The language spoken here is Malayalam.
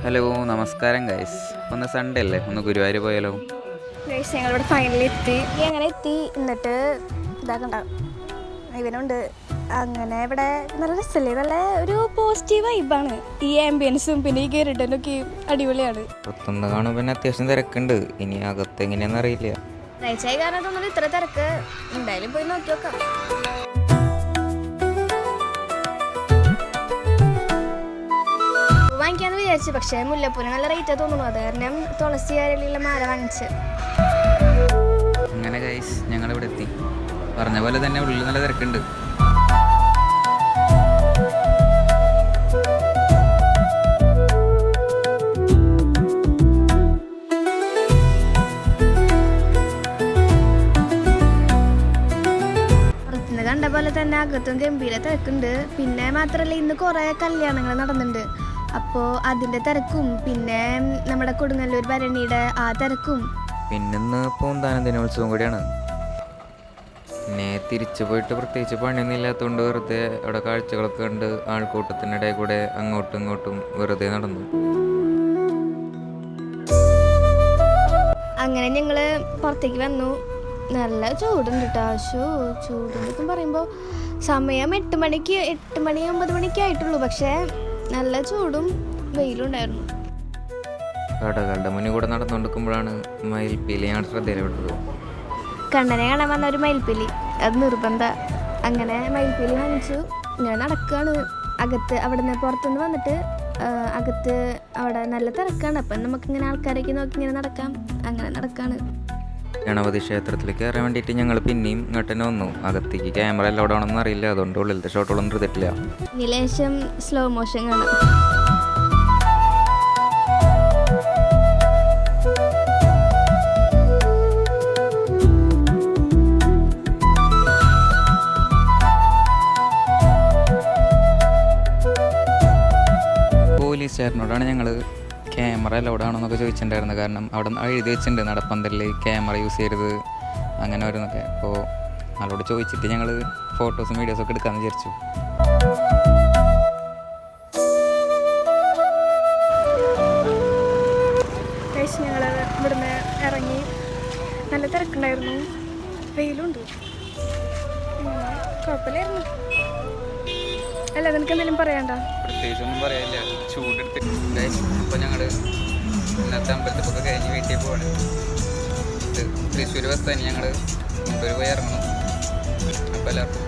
ഹലോ നമസ്കാരം ഗൈസ്. ഒന്ന് സൺഡേ അല്ലേ, ഒന്ന് ഗുരുവായൂർ പോയാലോ? ഗൈസ് ഞങ്ങളിവിടെ ഫൈനലി എത്തി. അങ്ങനെ എത്തി. എന്നിട്ട് ഇതാക്കണ്ട ഇവനുണ്ട്. അങ്ങനെ ഇവിടെ നല്ല രസമല്ലേ, നല്ല ഒരു പോസിറ്റീവ് വൈബാണ്. ഈ ആംബിയൻസും പിന്നെ ഈ ഗരുഡനൊക്കെ അടിപൊളിയാണ്. പുറത്തുനിന്ന് കാണുമ്പോൾ പിന്നെ അത്യാവശ്യം തിരക്കുണ്ട്. ഇനി അകത്ത് എങ്ങനെയാണെന്ന് അറിയില്ല. കഴിച്ചായി കാരണം തോന്നുന്നു ഇത്ര തിരക്ക്. എന്തായാലും പോയി നോക്കി നോക്കാം. വാങ്ങിക്കാന്ന് വിചാരിച്ചു, പക്ഷേ മുല്ലപ്പൂന് നല്ല റേറ്റാ തോന്നുന്നു. അത് കാരണം തുളസി അരളിയുള്ള മാല വാങ്ങിച്ച്. അങ്ങനെ ഗൈസ് ഞങ്ങളിവിടെ എത്തി. പറഞ്ഞ പോലെ തന്നെ ഉള്ളിൽ നല്ല തിരക്കുണ്ട്. പുറത്തുനിന്ന് കണ്ട പോലെ തന്നെ അകത്തും ഗംഭീര തിരക്കുണ്ട്. പിന്നെ മാത്രമല്ല ഇന്ന് കുറേ കല്യാണങ്ങൾ നടന്നുണ്ട്. അപ്പോൾ അതിൻ്റെ തിരക്കും പിന്നെ നമ്മുടെ കൊടുങ്ങല്ലൂർ ഭരണിയുടെ ആ തിരക്കും. പിന്നിന്ന് പൂന്താനം ദിനോത്സവം കൂടിയാണ്. പിന്നെ തിരിച്ചു പോയിട്ട് പ്രത്യേകിച്ച് പണിയൊന്നും ഇല്ലാത്തതുകൊണ്ട് വെറുതെ അവിടെ കാഴ്ചകളൊക്കെ കണ്ട് ആൾക്കൂട്ടത്തിനിടയിൽ കൂടെ അങ്ങോട്ടും ഇങ്ങോട്ടും വെറുതെ നടന്നു. അങ്ങനെ ഞങ്ങൾ പുറത്തേക്ക് വന്നു. നല്ല ചൂടുണ്ട് കേട്ടോ. ചൂടെന്നൊക്കെ പറയുമ്പോൾ സമയം 8 മണി 9 മണിക്ക് ആയിട്ടുള്ളൂ. പക്ഷേ നല്ല ചൂടും വെയിലും ഉണ്ടായിരുന്നു. കടകളുടെ മുന്നിൽ കൂടെ നടന്നുകൊണ്ടിരിക്കുമ്പോഴാണ് മയിൽപ്പീലി ഞാൻ ശ്രദ്ധയിൽപ്പെട്ടത്. കണ്ണനെ കാണാൻ വന്ന ഒരു മയിൽപ്പീലി, അത് നിർബന്ധ. അങ്ങനെ മയിൽപ്പീലി വാങ്ങിച്ചു. ഞാൻ നടക്കുകയാണ് അകത്ത്. അവിടെ നിന്ന് പുറത്തുനിന്ന് വന്നിട്ട് അകത്ത് അവിടെ നല്ല തിരക്കാണ്. അപ്പം നമുക്കിങ്ങനെ ആൾക്കാരൊക്കെ നോക്കി ഇങ്ങനെ നടക്കാം. അങ്ങനെ നടക്കാണ്. ഗണപതി ക്ഷേത്രത്തിലേക്ക് കയറാൻ വേണ്ടിയിട്ട് ഞങ്ങൾ പിന്നെയും ഇങ്ങോട്ട് തന്നെ വന്നു. അകത്തേക്ക് ക്യാമറ എല്ലാം ആണെന്ന് അറിയില്ല, അതുകൊണ്ട് ഉള്ളിലത്തെ ഷോട്ടുകളൊന്നും എടുത്തിട്ടില്ല. ഇനി ലേശം സ്ലോ മോഷൻ കാണാം. പോലീസുകാരനോടാണ് ഞങ്ങൾ ക്യാമറ അലൗഡ് ആണോ എന്നൊക്കെ ചോദിച്ചിട്ടുണ്ടായിരുന്നത്. കാരണം അവിടെ എഴുതി വെച്ചിട്ടുണ്ട് നടപ്പന്തലിൽ ക്യാമറ യൂസ് ചെയ്യരുത് അങ്ങനെ ഓരോന്നൊക്കെ. അപ്പോൾ ആളോട് ചോദിച്ചിട്ട് ഞങ്ങൾ ഫോട്ടോസും വീഡിയോസൊക്കെ എടുക്കാമെന്ന് വിചാരിച്ചു. ഞങ്ങൾ ഇവിടുന്ന് ഇറങ്ങി. നല്ല തിരക്കുണ്ടായിരുന്നു, വെയിലുണ്ട്, കുഴപ്പമില്ലായിരുന്നു. അല്ല നിനക്ക് എന്തെങ്കിലും പറയണ്ട? പ്രത്യേകിച്ചൊന്നും പറയാനില്ല, ചൂടെടുത്തിട്ട്. അപ്പോൾ ഞങ്ങൾ ഇന്നത്തെ അമ്പലത്തിപ്പൊക്കെ കഴിഞ്ഞ് വീട്ടിൽ പോവാണ്. തൃശ്ശൂർ ബസ് തന്നെ ഞങ്ങൾ മുമ്പ് പോയി ഇറങ്ങണം. അപ്പോൾ എല്ലാവർക്കും